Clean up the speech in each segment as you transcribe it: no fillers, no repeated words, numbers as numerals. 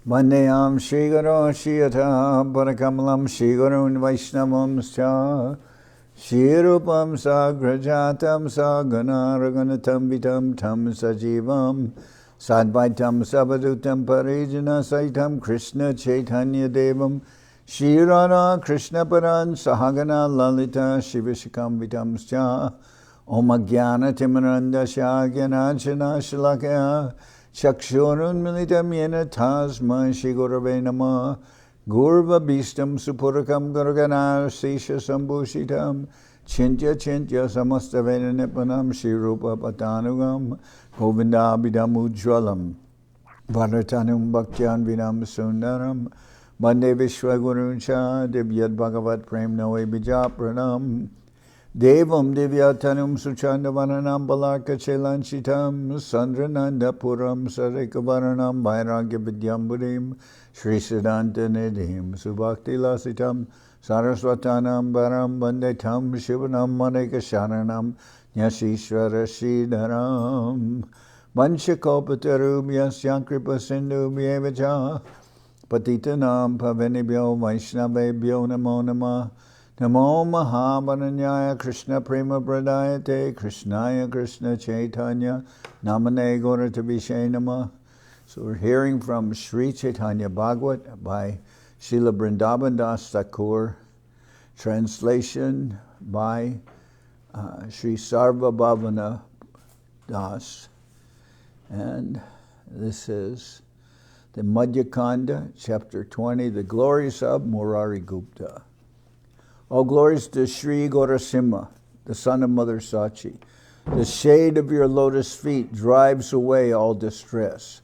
Vandeyam Shri Guru Shiyata Parakamalam Shri Gurun Vaishnavam Scha Shri Rupam Sagrajatam Sagana Raganatam Vitam Tam Sajivam Sadvaitam Sabadutam Parijana Saitam Krishna Chaitanya Devam Shri Radha Krishna Paran Sahagana Lalita Shivashikam Vitam Scha Om Jnana Timaranda Shagyanachana Shalakya Chakshurun Militam Yena Tasma Shri Gurave Namah Gurva Bhistam Supurakam Gurgana Sesha Sambhushitam Chintya Chintya Samastavena Nipanam Shri Rupa Patanugam Govinda Abhidam Ujwalam Varatanum Bhaktyan Vinam Sundaram Bande Vishwaguruncha Divyad Bhagavat Prem Noe Bija Pranam Devam Divyatanum Suchandavananam Balaka Chelanchitam Sandrananda Puram Sarikavaranam Vairagya Vidyamburim Sri Siddhanta Nidhim Subhakti Lasitam Saraswatanam Baram Bandetam Shivanam Maneka Sharanam Nyashishvara Sridharam Vanchakopatarubhyas Yankripa Sindhubhyevacha Patitanam Pavanibhyo Vaishnavebhyo Namo Namah Namo Mahavaranyaya Krishna Prema Pradayate Krishnaya Krishna Chaitanya Namane Gauratabhishe Namah. So we're hearing from Sri Chaitanya Bhagawat by Srila Vrindaban Das Thakur, translation by Sri Sarva Bhavana Das, and this is the Madhya-khanda, chapter 20, the Glories of Murari Gupta. All glories to Sri Gaurasimha, the son of Mother Sachi. The shade of your lotus feet drives away all distress.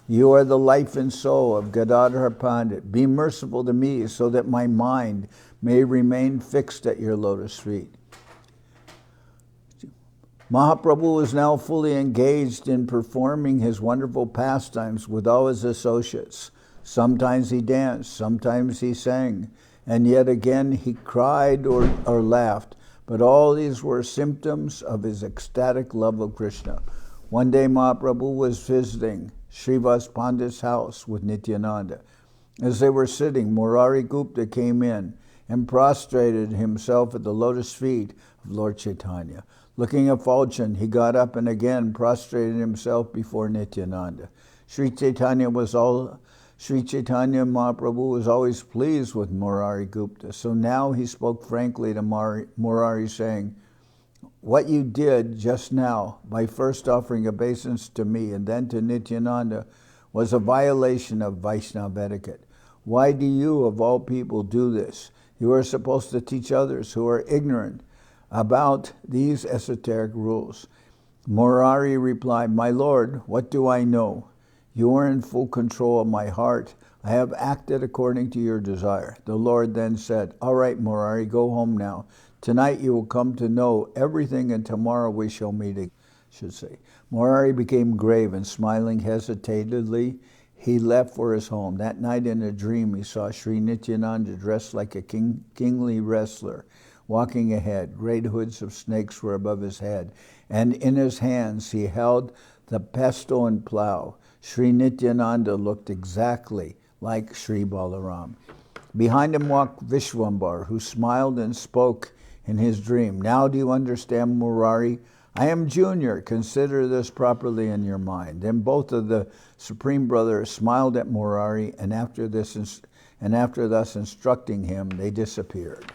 You are the life and soul of Gadadhar Pandit. Be merciful to me so that my mind may remain fixed at your lotus feet. Mahaprabhu is now fully engaged in performing his wonderful pastimes with all his associates. Sometimes he danced, sometimes he sang, and yet again he cried or laughed. But all these were symptoms of his ecstatic love of Krishna. One day Mahaprabhu was visiting Srivas Pandit's house with Nityananda. As they were sitting, Murari Gupta came in and prostrated himself at the lotus feet of Lord Chaitanya. Looking effulgent, he got up and again prostrated himself before Nityananda. Sri Chaitanya Mahaprabhu was always pleased with Murari Gupta, so now he spoke frankly to Murari, saying, "What you did just now, by first offering obeisance to me and then to Nityananda, was a violation of Vaishnava etiquette. Why do you, of all people, do this? You are supposed to teach others who are ignorant about these esoteric rules." Murari replied, "My Lord, what do I know? You are in full control of my heart. I have acted according to your desire." The Lord then said, "All right, Murari, go home now. Tonight you will come to know everything, and tomorrow we shall meet again." Murari became grave, and smiling hesitatingly, he left for his home. That night in a dream he saw Sri Nityananda dressed like a kingly wrestler, walking ahead. Great hoods of snakes were above his head, and in his hands he held the pestle and plow. Sri Nityananda looked exactly like Sri Balaram. Behind him walked Vishwambar, who smiled and spoke in his dream. "Now do you understand, Murari? I am junior. Consider this properly in your mind." Then both of the Supreme Brothers smiled at Murari, and after thus instructing him, they disappeared.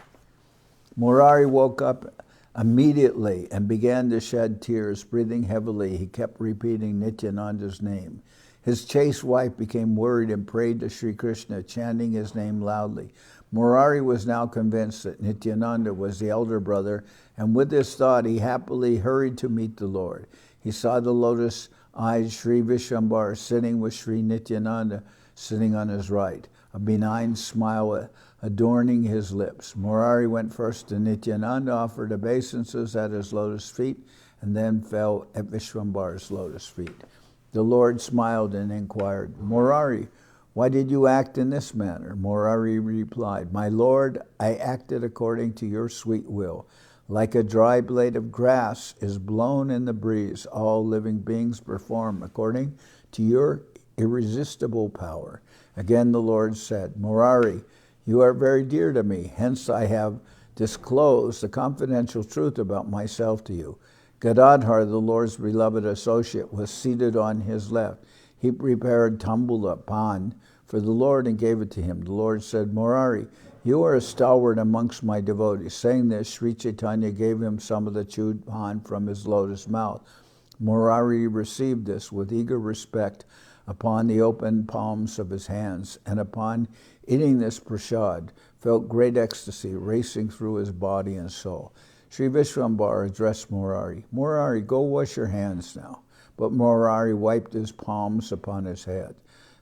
Murari woke up immediately and began to shed tears. Breathing heavily, he kept repeating Nityananda's name. His chaste wife became worried and prayed to Sri Krishna, chanting his name loudly. Murari was now convinced that Nityananda was the elder brother, and with this thought he happily hurried to meet the Lord. He saw the lotus-eyed Sri Vishwambar sitting with Sri Nityananda sitting on his right, a benign smile adorning his lips. Murari went first to Nityananda, offered obeisances at his lotus feet, and then fell at Vishwambar's lotus feet. The Lord smiled and inquired, "Murari, why did you act in this manner?" Murari replied, "My Lord, I acted according to your sweet will. Like a dry blade of grass is blown in the breeze, all living beings perform according to your irresistible power. Again the Lord said, Murari, you are very dear to me, hence I have disclosed the confidential truth about myself to you. Gadadhar, the Lord's beloved associate, was seated on his left. He prepared tambula pan for the Lord and gave it to him. The Lord said, Murari, you are a stalwart amongst my devotees. Saying this, Sri Chaitanya gave him some of the chewed pan from his lotus mouth. Murari received this with eager respect upon the open palms of his hands, and upon eating this prasad, felt great ecstasy racing through his body and soul. Sri Vishwambar addressed Murari, Murari, go wash your hands now. But Murari wiped his palms upon his head.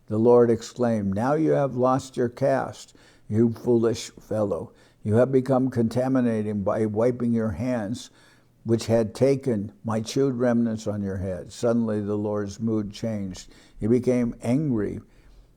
The Lord exclaimed, now you have lost your caste, you foolish fellow. You have become contaminated by wiping your hands, which had taken my chewed remnants on your head. Suddenly the Lord's mood changed. He became angry.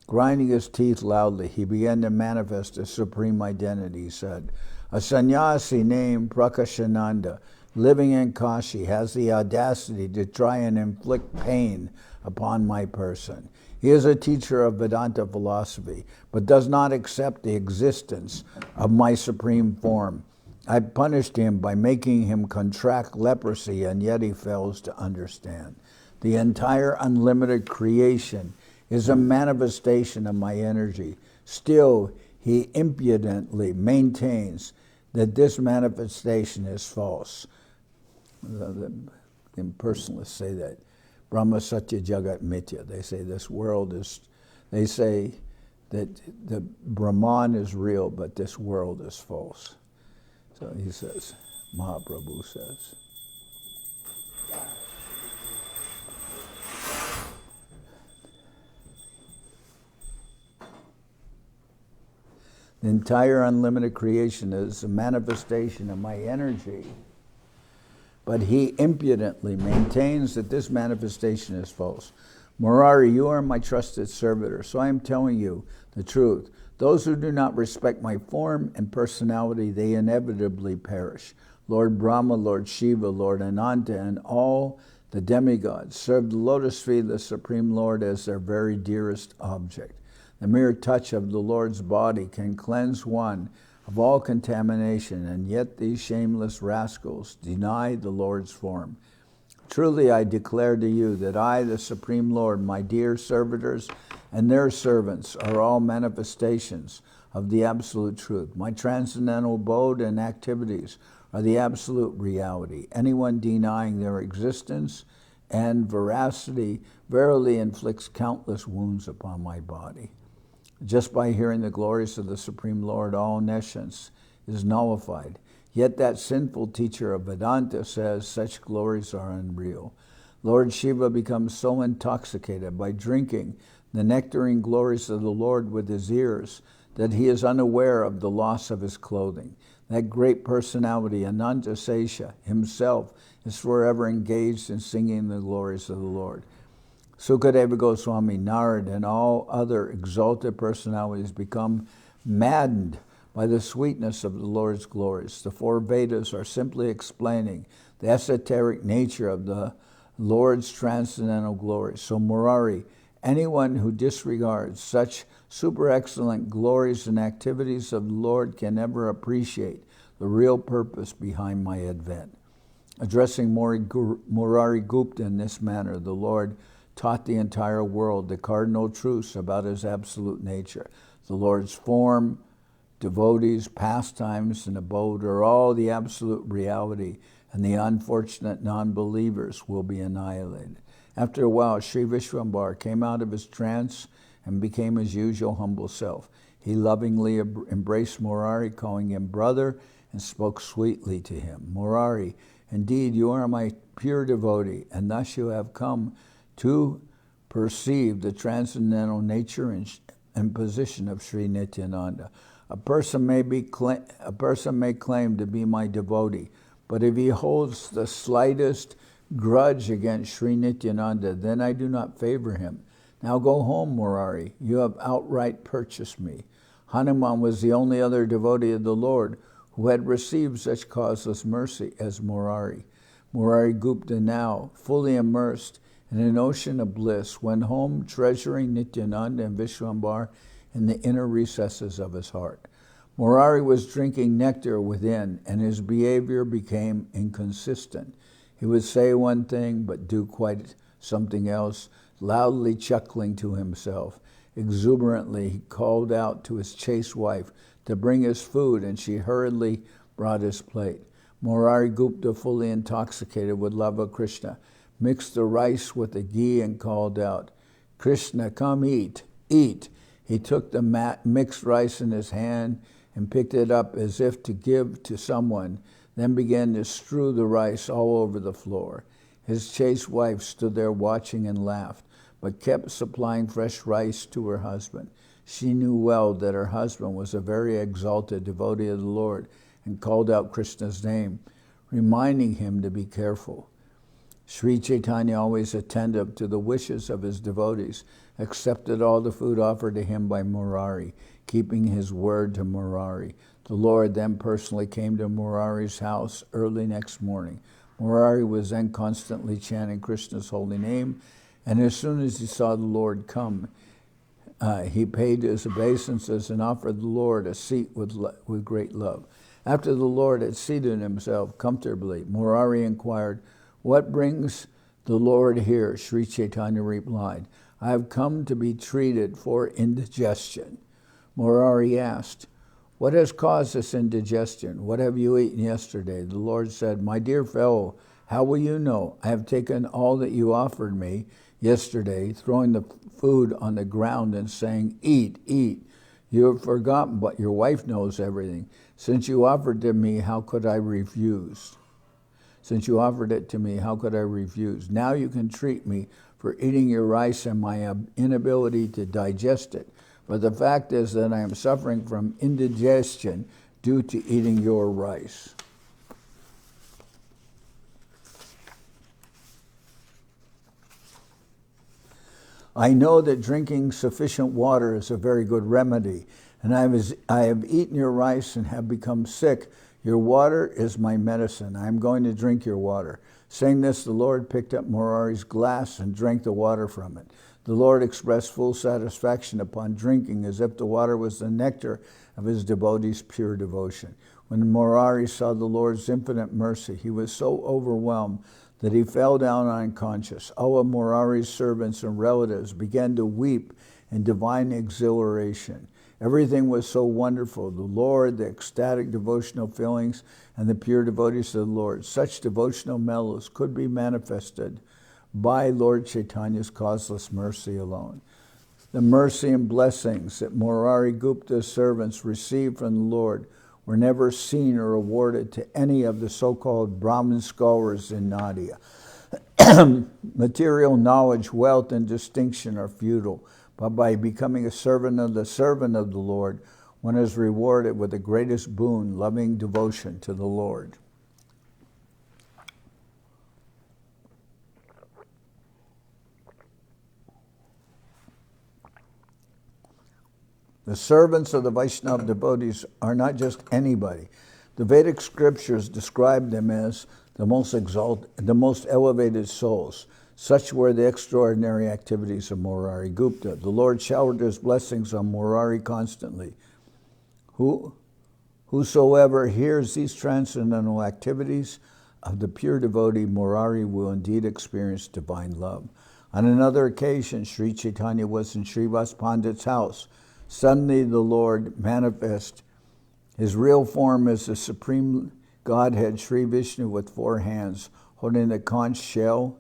Grinding his teeth loudly, he began to manifest his supreme identity. He said, a sannyasi named Prakashananda, living in Kashi, has the audacity to try and inflict pain upon my person. He is a teacher of Vedanta philosophy, but does not accept the existence of my supreme form. I punished him by making him contract leprosy, and yet he fails to understand. The entire unlimited creation is a manifestation of my energy. Still, he impudently maintains that this manifestation is false. The impersonalists say that. Brahma Satya Jagat Mithya. They say this world is, they say that the Brahman is real, but this world is false. So he says, Mahaprabhu says. The entire unlimited creation is a manifestation of my energy, but he impudently maintains that this manifestation is false. Murari, you are my trusted servitor, so I am telling you the truth. Those who do not respect my form and personality, they inevitably perish. Lord Brahma, Lord Shiva, Lord Ananta, and all the demigods serve the lotus feet of the Supreme Lord as their very dearest object. The mere touch of the Lord's body can cleanse one of all contamination, and yet these shameless rascals deny the Lord's form. Truly I declare to you that I, the Supreme Lord, my dear servitors, and their servants are all manifestations of the absolute truth. My transcendental abode and activities are the absolute reality. Anyone denying their existence and veracity verily inflicts countless wounds upon my body. Just by hearing the glories of the Supreme Lord, all nescience is nullified. Yet that sinful teacher of Vedanta says such glories are unreal. Lord Shiva becomes so intoxicated by drinking the nectarine glories of the Lord with his ears that he is unaware of the loss of his clothing. That great personality, Anantasesha himself, is forever engaged in singing the glories of the Lord. Sukadeva Goswami, Narad, and all other exalted personalities become maddened by the sweetness of the Lord's glories. The four Vedas are simply explaining the esoteric nature of the Lord's transcendental glories. So Murari, anyone who disregards such super excellent glories and activities of the Lord can never appreciate the real purpose behind my advent. Addressing Murari Gupta in this manner, the Lord taught the entire world the cardinal truths about his absolute nature. The Lord's form, devotees, pastimes, and abode are all the absolute reality, and the unfortunate non-believers will be annihilated. After a while, Sri Vishwambar came out of his trance and became his usual humble self. He lovingly embraced Murari, calling him brother, and spoke sweetly to him. Murari, indeed, you are my pure devotee, and thus you have come to perceive the transcendental nature and position of Sri Nityananda. A person may claim to be my devotee, but if he holds the slightest grudge against Sri Nityananda, then I do not favor him. Now go home, Murari. You have outright purchased me. Hanuman was the only other devotee of the Lord who had received such causeless mercy as Murari. Murari Gupta, now fully immersed in an ocean of bliss, went home treasuring Nityananda and Vishwambar in the inner recesses of his heart. Murari was drinking nectar within, and his behavior became inconsistent. He would say one thing, but do quite something else, loudly chuckling to himself. Exuberantly, he called out to his chaste wife to bring his food, and she hurriedly brought his plate. Murari Gupta, fully intoxicated with love of Krishna, mixed the rice with the ghee and called out, "Krishna, come eat, eat." He took the mixed rice in his hand and picked it up as if to give to someone, then began to strew the rice all over the floor. His chaste wife stood there watching and laughed, but kept supplying fresh rice to her husband. She knew well that her husband was a very exalted devotee of the Lord and called out Krishna's name, reminding him to be careful. Sri Chaitanya, always attentive to the wishes of his devotees, accepted all the food offered to him by Murari, keeping his word to Murari. The Lord then personally came to Murari's house early next morning. Murari was then constantly chanting Krishna's holy name, and as soon as he saw the Lord come, he paid his obeisances and offered the Lord a seat with great love. After the Lord had seated himself comfortably, Murari inquired, "What brings the Lord here?" Sri Chaitanya replied, "I have come to be treated for indigestion." Murari asked, "What has caused this indigestion? What have you eaten yesterday?" The Lord said, "My dear fellow, how will you know? I have taken all that you offered me yesterday, throwing the food on the ground and saying, 'Eat, eat.' You have forgotten, but your wife knows everything. Since you offered it to me, how could I refuse? Now you can treat me for eating your rice and my inability to digest it. But the fact is that I am suffering from indigestion due to eating your rice." I know that drinking sufficient water is a very good remedy, and I have eaten your rice and have become sick. Your water is my medicine. I am going to drink your water. Saying this, the Lord picked up Murari's glass and drank the water from it. The Lord expressed full satisfaction upon drinking, as if the water was the nectar of his devotees' pure devotion. When Murari saw the Lord's infinite mercy, he was so overwhelmed that he fell down unconscious. All of Murari's servants and relatives began to weep in divine exhilaration. Everything was so wonderful. The Lord, the ecstatic devotional feelings, and the pure devotees of the Lord. Such devotional mellows could be manifested by Lord Chaitanya's causeless mercy alone. The mercy and blessings that Murari Gupta's servants received from the Lord were never seen or awarded to any of the so-called Brahmin scholars in Nadia. Material knowledge, wealth, and distinction are futile, but by becoming a servant of the Lord, one is rewarded with the greatest boon, loving devotion to the Lord. The servants of the Vaishnava devotees are not just anybody. The Vedic scriptures describe them as the most elevated souls. Such were the extraordinary activities of Murari Gupta. The Lord showered his blessings on Murari constantly. Whosoever hears these transcendental activities of the pure devotee, Murari will indeed experience divine love. On another occasion, Sri Chaitanya was in Srivas Pandit's house. Suddenly the Lord manifest. His real form is the Supreme Godhead, Sri Vishnu, with 4 hands, holding the conch shell,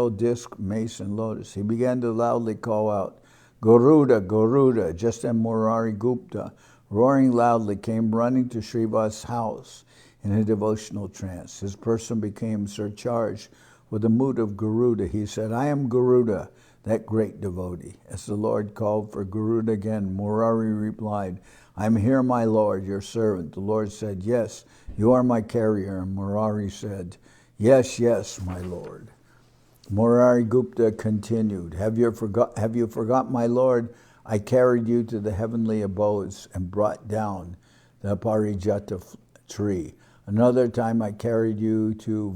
disc, mace, and lotus. He began to loudly call out, "Garuda, Garuda," just then Murari Gupta, roaring loudly, came running to Srivas' house in a devotional trance. His person became surcharged with the mood of Garuda. He said, "I am Garuda, that great devotee." As the Lord called for Garuda again, Murari replied, "I am here, my Lord, your servant." The Lord said, "Yes, you are my carrier." And Murari said, "Yes, yes, my Lord." Murari Gupta continued, Have you forgot, my Lord? I carried you to the heavenly abodes and brought down the Parijata tree. Another time I carried you to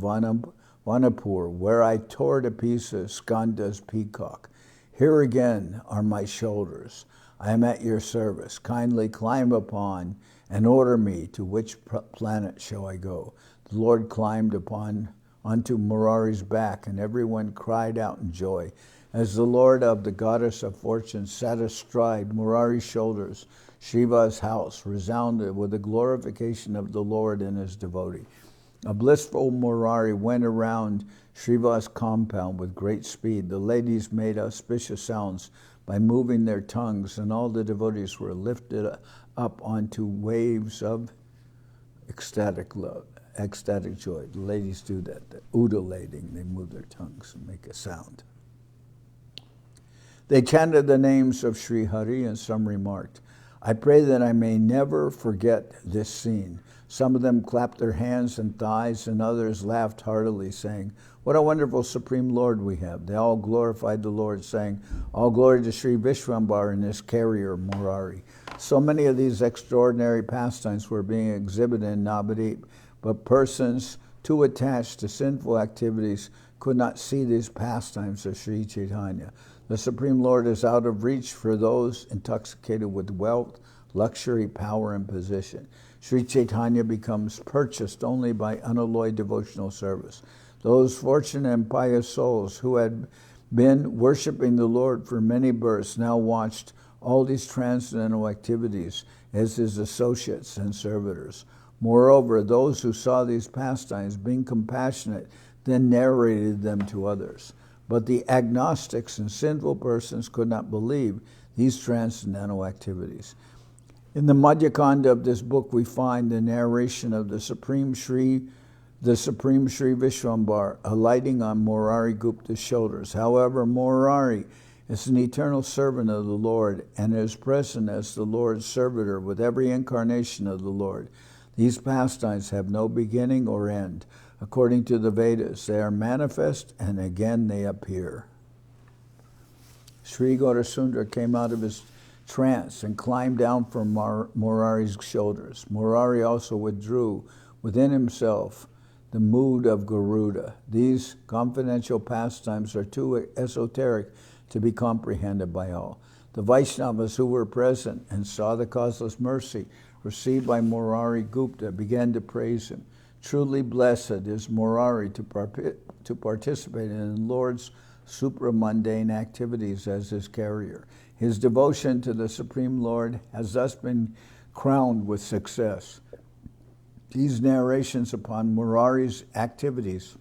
Vanapur, where I tore to pieces Skanda's peacock. Here again are my shoulders. I am at your service. Kindly climb upon and order me to which planet shall I go. The Lord climbed onto Murari's back, and everyone cried out in joy. As the Lord of the goddess of fortune sat astride Murari's shoulders, Shiva's house resounded with the glorification of the Lord and his devotee. A blissful Murari went around Shiva's compound with great speed. The ladies made auspicious sounds by moving their tongues, and all the devotees were lifted up onto waves of ecstatic love, ecstatic joy. The ladies do that, the udulating, they move their tongues and make a sound. They chanted the names of Sri Hari, and some remarked, I pray that I may never forget this scene. Some of them clapped their hands and thighs, and others laughed heartily, saying, what a wonderful Supreme Lord we have. They all glorified the Lord, saying, all glory to Sri Vishwambar and his carrier, Murari. So many of these extraordinary pastimes were being exhibited in Navadvip, but persons too attached to sinful activities could not see these pastimes of Sri Chaitanya. The Supreme Lord is out of reach for those intoxicated with wealth, luxury, power, and position. Sri Chaitanya becomes purchased only by unalloyed devotional service. Those fortunate and pious souls who had been worshiping the Lord for many births now watched all these transcendental activities as his associates and servitors. Moreover, those who saw these pastimes, being compassionate, then narrated them to others. But the agnostics and sinful persons could not believe these transcendental activities. In the Madhya-khanda of this book, we find the narration of the Supreme Sri Vishwambar alighting on Murari Gupta's shoulders. However, Murari is an eternal servant of the Lord and is present as the Lord's servitor with every incarnation of the Lord. These pastimes have no beginning or end. According to the Vedas, they are manifest and again they appear. Sri Gaurasundara came out of his trance and climbed down from Murari's shoulders. Murari also withdrew within himself the mood of Garuda. These confidential pastimes are too esoteric to be comprehended by all. The Vaishnavas who were present and saw the causeless mercy received by Murari Gupta began to praise him. Truly blessed is Murari to participate in the Lord's supramundane activities as his carrier. His devotion to the Supreme Lord has thus been crowned with success. These narrations upon Murari's activities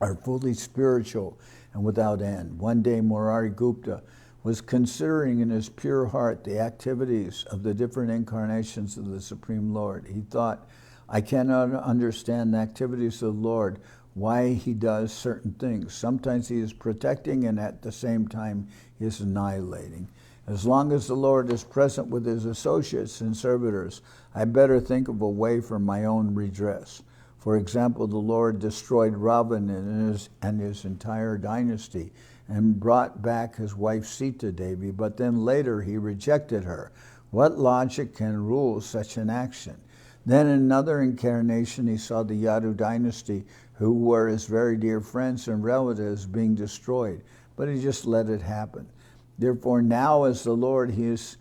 are fully spiritual and without end. One day Murari Gupta was considering in his pure heart the activities of the different incarnations of the Supreme Lord. He thought, I cannot understand the activities of the Lord, why he does certain things. Sometimes he is protecting and at the same time he is annihilating. As long as the Lord is present with his associates and servitors, I better think of a way for my own redress. For example, the Lord destroyed Ravan and his entire dynasty and brought back his wife Sita Devi, but then later he rejected her. What logic can rule such an action? Then in another incarnation, he saw the Yadu dynasty, who were his very dear friends and relatives, being destroyed, but he just let it happen. Therefore, now as the Lord, he is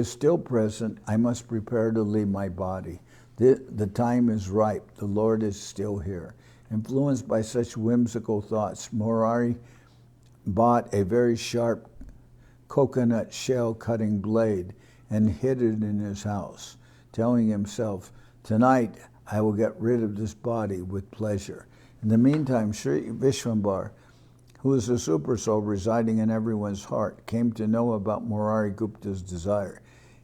still present, I must prepare to leave my body. The time is ripe. The Lord is still here. Influenced by such whimsical thoughts, Murari bought a very sharp coconut shell cutting blade and hid it in his house, telling himself, tonight I will get rid of this body with pleasure. In the meantime, Sri Vishwambar, who is a super soul residing in everyone's heart, came to know about Murari Gupta's desire.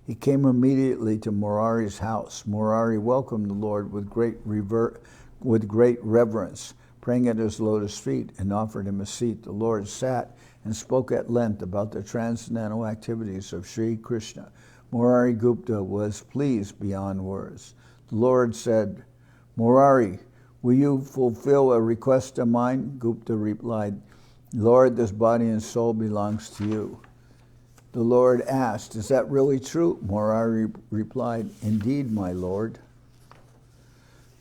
He came immediately to Murari's house. Murari welcomed the Lord with great reverence, praying at his lotus feet, and offered him a seat. The Lord sat and spoke at length about the transcendental activities of Sri Krishna. Murari Gupta was pleased beyond words. The Lord said, Murari, will you fulfill a request of mine? Gupta replied, Lord, this body and soul belongs to you. The Lord asked, is that really true? Murari replied, indeed, my Lord.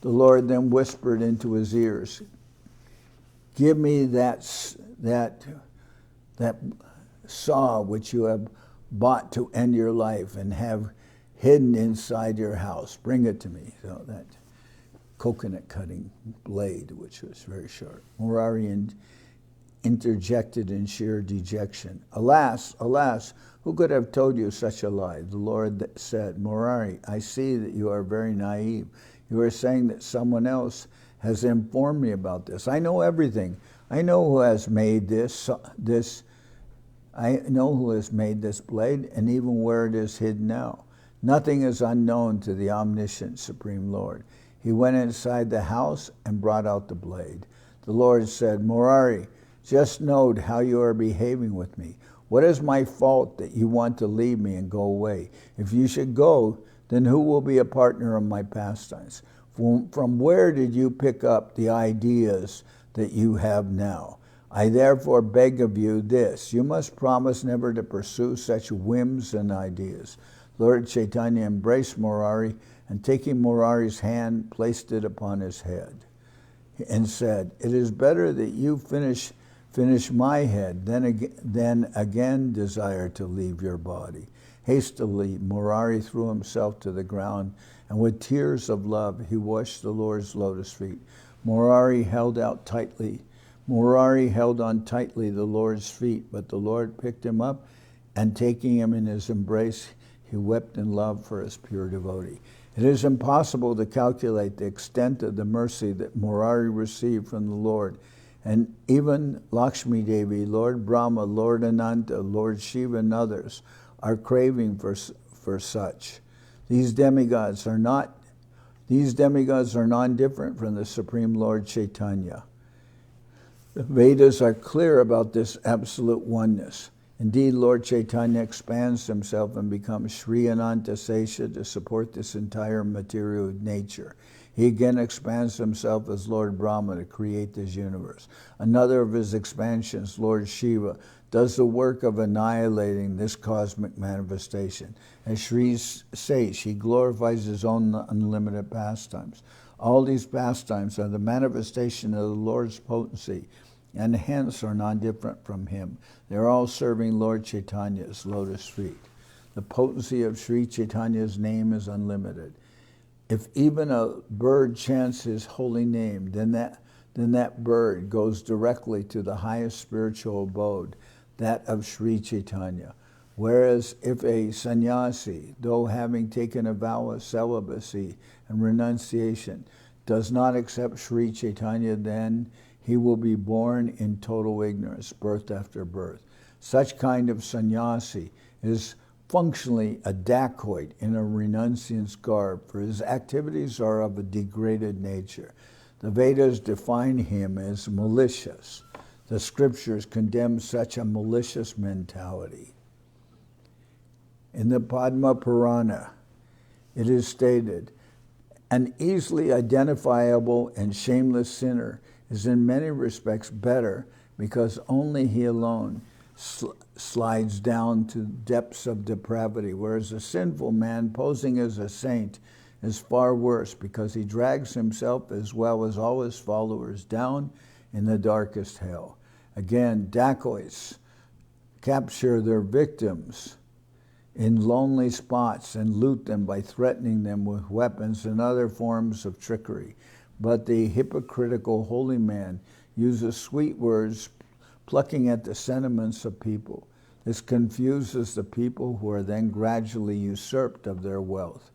The Lord then whispered into his ears, Give me that saw which you have bought to end your life and have hidden inside your house. Bring it to me. So that coconut cutting blade, which was very sharp. Murari interjected in sheer dejection. Alas, alas, who could have told you such a lie? The Lord said, Murari, I see that you are very naive. You are saying that someone else has informed me about this. I know everything. I know who has made this. I know who has made this blade and even where it is hidden now. Nothing is unknown to the omniscient Supreme Lord. He went inside the house and brought out the blade. The Lord said, Murari, just note how you are behaving with me. What is my fault that you want to leave me and go away? If you should go, then who will be a partner of my pastimes? From where did you pick up the ideas that you have now? I therefore beg of you this, you must promise never to pursue such whims and ideas. Lord Chaitanya embraced Murari and taking Murari's hand, placed it upon his head and said, it is better that you finish my head than again desire to leave your body. Hastily, Murari threw himself to the ground, and with tears of love, he washed the Lord's lotus feet. Murari held on tightly the Lord's feet, but the Lord picked him up, and taking him in his embrace, he wept in love for his pure devotee. It is impossible to calculate the extent of the mercy that Murari received from the Lord, and even Lakshmi Devi, Lord Brahma, Lord Ananta, Lord Shiva, and others are craving for such. These demigods are non-different from the Supreme Lord Chaitanya. The Vedas are clear about this absolute oneness. Indeed, Lord Chaitanya expands himself and becomes Sri Ananta Sesha to support this entire material nature. He again expands himself as Lord Brahma to create this universe. Another of his expansions, Lord Shiva, does the work of annihilating this cosmic manifestation. As Sri Sesha, he glorifies his own unlimited pastimes. All these pastimes are the manifestation of the Lord's potency, and hence are not different from him. They're all serving Lord Chaitanya's lotus feet. The potency of Sri Chaitanya's name is unlimited. If even a bird chants his holy name, then that bird goes directly to the highest spiritual abode, that of Sri Chaitanya. Whereas if a sannyasi, though having taken a vow of celibacy and renunciation, does not accept Sri Chaitanya, then he will be born in total ignorance, birth after birth. Such kind of sannyasi is functionally a dacoit in a renunciant's garb, for his activities are of a degraded nature. The Vedas define him as malicious. The scriptures condemn such a malicious mentality. In the Padma Purana, it is stated, an easily identifiable and shameless sinner is in many respects better because only he alone slides down to depths of depravity, whereas a sinful man posing as a saint is far worse because he drags himself as well as all his followers down in the darkest hell. Again, dacoits capture their victims in lonely spots and loot them by threatening them with weapons and other forms of trickery. But the hypocritical holy man uses sweet words, plucking at the sentiments of people. This confuses the people, who are then gradually usurped of their wealth.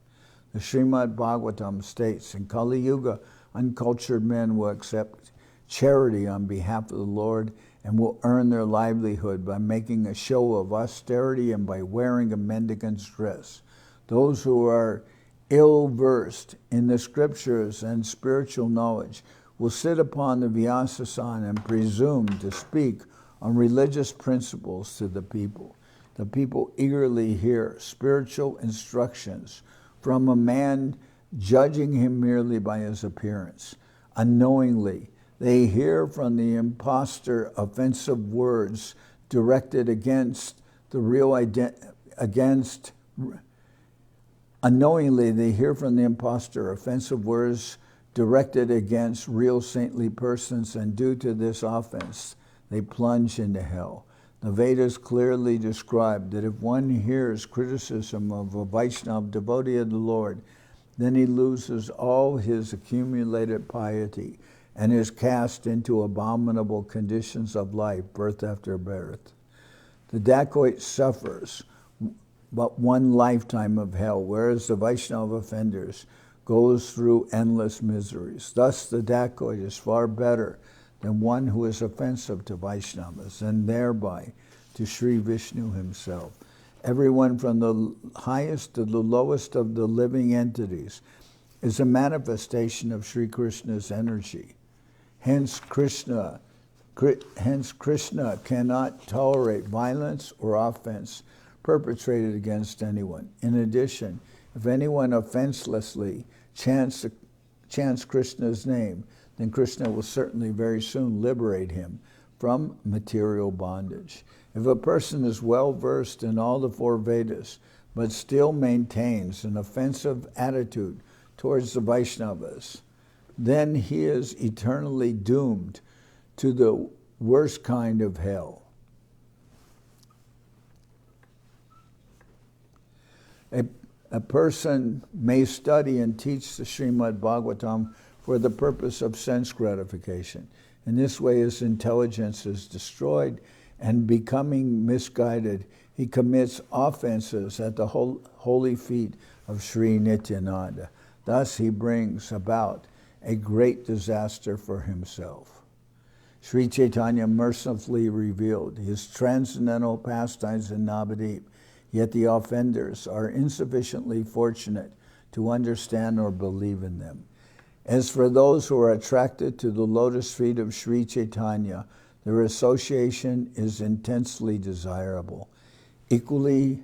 The Srimad Bhagavatam states, in Kali Yuga, uncultured men will accept charity on behalf of the Lord and will earn their livelihood by making a show of austerity and by wearing a mendicant's dress. Those who are ill-versed in the scriptures and spiritual knowledge will sit upon the Vyasasana and presume to speak on religious principles to the people. The people eagerly hear spiritual instructions from a man judging him merely by his appearance. Unknowingly, they hear from the impostor offensive words directed against the real Unknowingly, they hear from the impostor offensive words directed against real saintly persons, and due to this offense, they plunge into hell. The Vedas clearly describe that if one hears criticism of a Vaishnava devotee of the Lord, then he loses all his accumulated piety and is cast into abominable conditions of life, birth after birth. The dacoit suffers but one lifetime of hell, whereas the Vaishnava offenders goes through endless miseries. Thus, the dacoit is far better than one who is offensive to Vaishnavas, and thereby to Sri Vishnu himself. Everyone from the highest to the lowest of the living entities is a manifestation of Sri Krishna's energy. Hence Krishna cannot tolerate violence or offense perpetrated against anyone. In addition, if anyone offenselessly chants Krishna's name, then Krishna will certainly very soon liberate him from material bondage. If a person is well versed in all the four Vedas, but still maintains an offensive attitude towards the Vaishnavas, then he is eternally doomed to the worst kind of hell. A person may study and teach the Srimad Bhagavatam for the purpose of sense gratification. In this way, his intelligence is destroyed, and becoming misguided, he commits offenses at the holy feet of Sri Nityananda. Thus, he brings about a great disaster for himself. Sri Chaitanya mercifully revealed his transcendental pastimes in Navadip, yet the offenders are insufficiently fortunate to understand or believe in them. As for those who are attracted to the lotus feet of Sri Chaitanya, their association is intensely desirable. Equally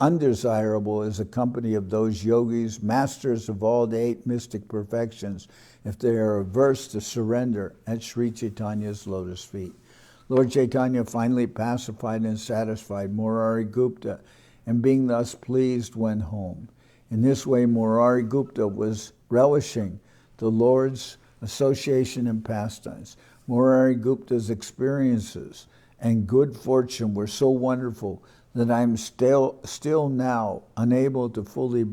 undesirable is the company of those yogis, masters of all the 8 mystic perfections, if they are averse to surrender at Sri Chaitanya's lotus feet. Lord Chaitanya finally pacified and satisfied Murari Gupta, and being thus pleased, went home. In this way, Murari Gupta was relishing the Lord's association and pastimes. Murari Gupta's experiences and good fortune were so wonderful that I'm still now unable to fully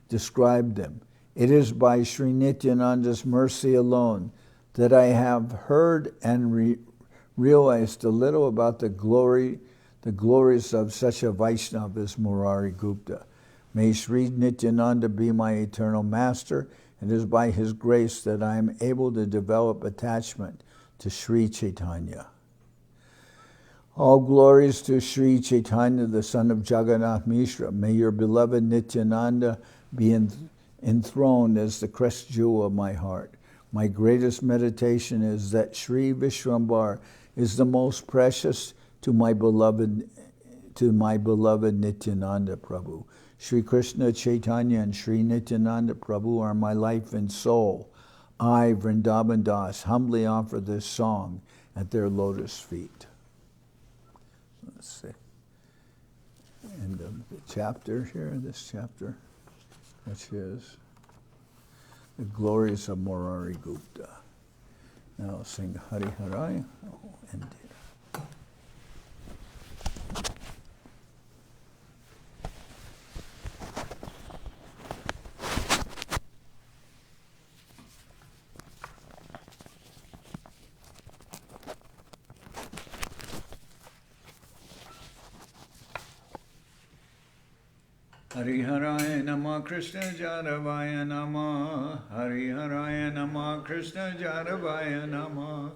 describe them. It is by Sri Nityananda's mercy alone that I have heard and realized a little about the glories of such a Vaishnava as Murari Gupta. May Sri Nityananda be my eternal master. It is by his grace that I am able to develop attachment to Sri Chaitanya. All glories to Sri Chaitanya, the son of Jagannath Mishra. May your beloved Nityananda be enthroned as the crest jewel of my heart. My greatest meditation is that Sri Vishwambar is the most precious to my beloved Nityananda Prabhu. Sri Krishna Chaitanya and Sri Nityananda Prabhu are my life and soul. I, Vrindaban Das, humbly offer this song at their lotus feet. Let's see. End of the chapter here, this chapter, which is the glories of Murari Gupta. Now I'll sing Hari Harai. Oh, end here. Hari Haraya Nama Krishna Jadavaya Nama Hari Haraya Nama Krishna Jadavaya Nama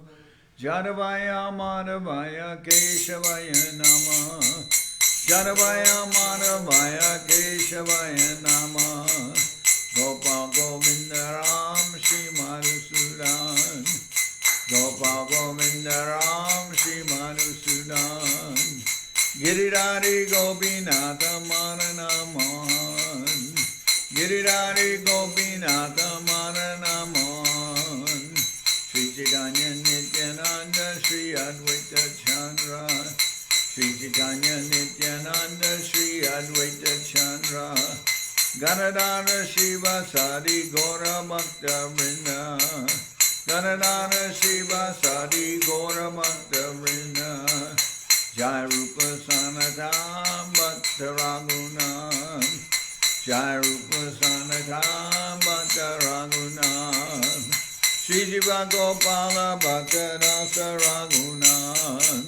Jadavaya Madhavaya Keshavaya Nama Jadavaya Madhavaya Keshavaya Nama Gopal Govinda Ram Shri Madhusudan Gopal Govinda Ram Shri Madhusudan Giridhari Gopinatha Maranaman Giridhari Gopinatha Maranaman Sri Chaitanya Nityananda Sri Advaita Chandra Sri Chaitanya Nityananda Sri Advaita Chandra Ganadana Shiva Sadi Gora Bhakta Vrinda. Ganadana Shiva Sadi Gora Bhakta Vrinda. Jai Rupa Sanatam Bhakta Raghunath. Jai Rupa Sanatam Bhakta Raghunath. Shri Jiva Gopala Bhakta Rasa Raghunath.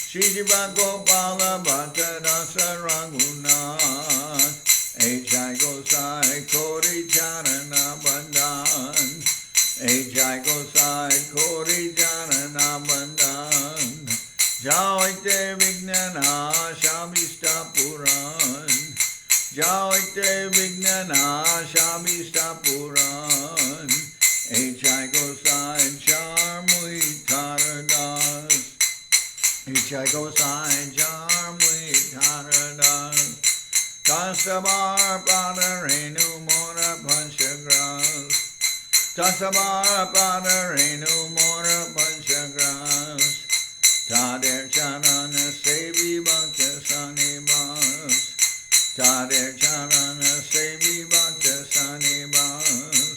Shri Jiva Gopala Bhakta Rasa Raghunath. Jai Gosai Kori Janana Bandhan. Jai Gosai Kori Janana Bandhan. Jaite Vignana Shamista Puran. Jaite Vignana Shamista Puran. Jai Gosai Charmui Taradas. Jai Gosai Charmui Taradas. Tasabar Padarenu Mora Panchagras. Tasabar Padarenu Mora Panchagras. Tader Charana Sevi Bhakta Sanibas. Tader Charana Sevi Bhakta Sanibas.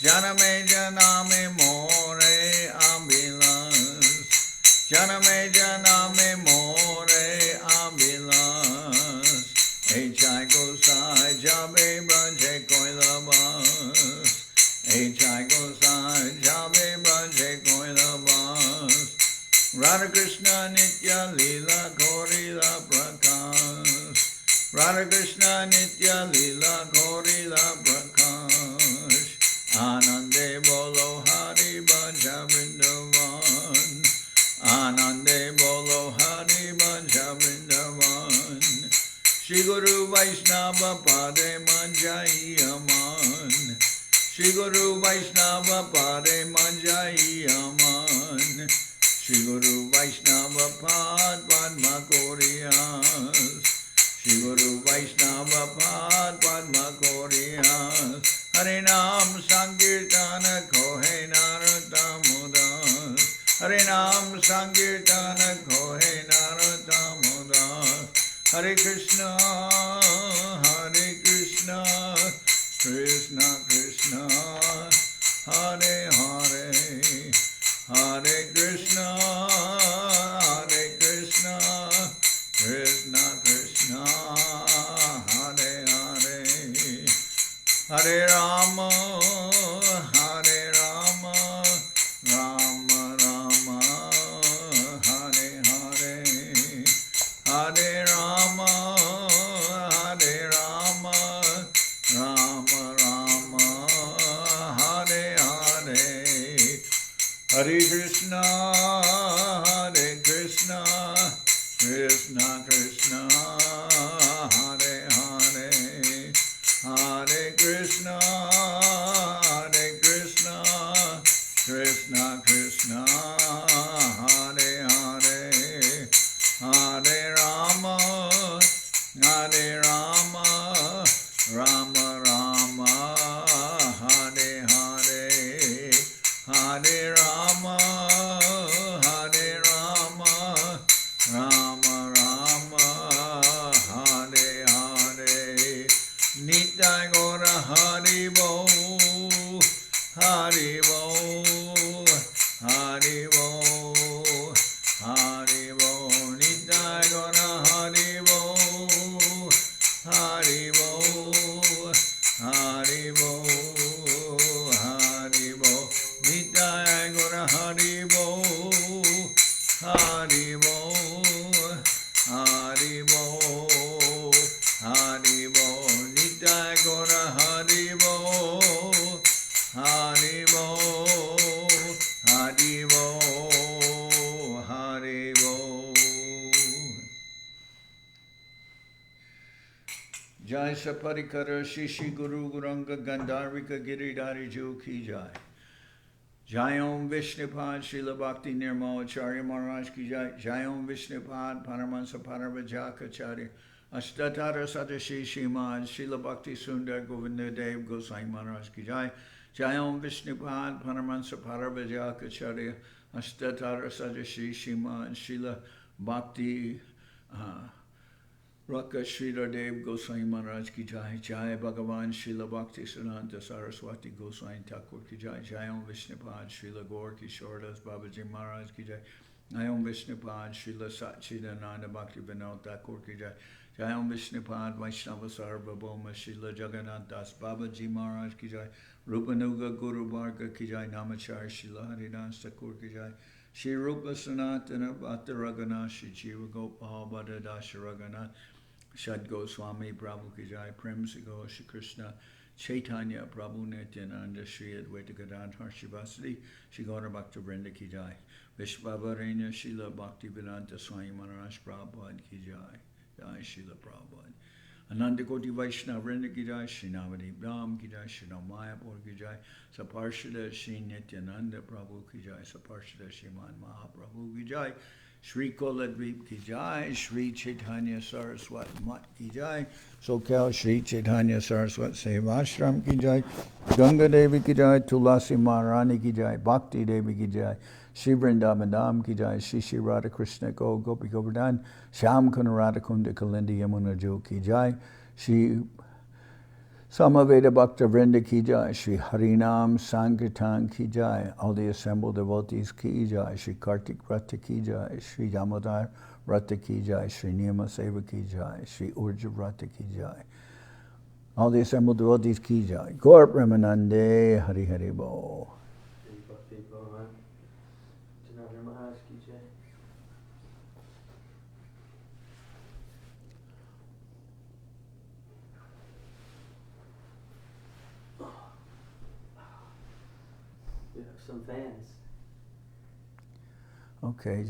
Janame Janame More Ambilas. Janame Janame More Ambilas. Jai Gosai Jabe Branje Koilabas. Jai Gosai Jabe Branje Koilabas. Radha Krishna Nitya Lila Gorila Prakash. Radha Krishna Nitya Lila Gorila Prakash. Anande Bolo Hari Bhaja Vrindavan. Anande Bolo Hari Bhaja Vrindavan. Shri Guru Vaishnava Pade Manjai Aman. Shri Guru Vaishnava Pade Manjai Aman. Shri Guru Vaishnava Pad Padma Koriyas. Shri Guru Vaishnava Pad Padma Koriyas. Harinam Sankirtana Kohe Naratamudas. Harinam Sankirtana Kohe Naratamudas. Hare Krishna, Krishna Krishna, Hare Hare, Hare Krishna, Krishna Krishna, Hare Hare, Hare Rama, Rama Rama, Hare Hare, Hare Rama, Rama Rama, Hare Hare, Hare Krishna, Krishna Krishna, Hare Hare, Hare Krishna, Krishna Krishna, Hare Hare, Hare Rama, Rama Rama, Hare Hare, Hare Rama, Rama Rama, Hare Hare. Nitai Gora Hari Bo, Hari Bo, Hari Bo, Hari Bo. Nitai Gora Hari Bo, Hari Bo, Hari Bo, Hari Bo. Nitai Gora Hari Bo, Hari Bo, Hari Bo, Hari Bo. Nitai Gora Hari Bo, Hari Bo, Hari Bo, Hari Bo. Jai Saparikara Shishi Guru Guranga Gandharvika Giridhari Ju Ki Jai. Jai Om Vishnupad Srila Bhakti Nirmal Acharya Maharaj Ki Jai. Jai Om Vishnupad Paramahansa Paravajakacharya Ashtatara Sadashi Shimad Srila Bhakti Sundar Govinda Dev Gosai Maharaj Ki Jai. Jai Om Vishnupad Paramahansa Paravajakacharya Ashtatara Sadashi Shimad Srila Bhakti Raka Srila Dev Goswami Maharaj ki jai, Jai Bhagavan Srila Bhakti Siddhanta Saraswati Goswami Thakur ki jai, Jai Om Vishnupad Srila Gaur Kishordas Babaji Maharaj ki jai, Jai Om Vishnupad Srila Satchidananda Bhakti Vinod Thakur ki jai, Jai Om Vishnupad Vaishnava Sarvabhauma Srila Jagannath Das Babaji Maharaj ki jai, Rupanuga Guru Varga ki jai, Namachar Srila Haridas Thakur ki jai, Shri Rupa Sanatana Bhatta Raghunath, Shri Jiva Gopal Bhatta Dasha Raghunath, Shad Goswami Prabhu ki jai, Prem Sigo Shri Krishna, Chaitanya Prabhu Nityananda, Shri Advaita Gadadhar Shivasadi, Shri Gaura Bhakta Vrinda ki jai, Vishvavarenya Srila Bhakti Vedanta Swami Maharaj Prabhupada ki jai, Jai Srila Prabhupada. Ananda Koti Vaishnava Vrinda ki jai, Shri Navadip Dham ki jai, Shri Mayapur ki jai, Saparshada Shri Nityananda Prabhu ki jai, Saparshada Shriman Mahaprabhu ki jai, Shri Koladvip ki jai, Shri Chaitanya Saraswat Mat ki jai, Soquel Shri Chaitanya Saraswat Seva Ashram ki jai, Ganga Devi ki jai, Tulasi Maharani ki jai, Bhakti Devi ki jai, Shri Vrindaban Dham ki jai, Shri Shri Radha Krishna Go Gopi Govardhan, Shyam Kunda Radha Kunda Kalindi Yamuna Jo ki jai, Shri Samaveda Bhakta Vrinda ki jai, Shri Harinam Sankirtan ki jai, all the assembled devotees ki jai, Shri Kartik Vrata ki jai, Shri Damodar Vrata ki jai, Shri Niyama Seva ki jai, Shri Urja Vrata ki jai, all the assembled devotees ki jai, Gaur Premanande Hari Hari Bo. Bhakti Pavan, Janardan Maharaj ki jai. We have some fans. Okay,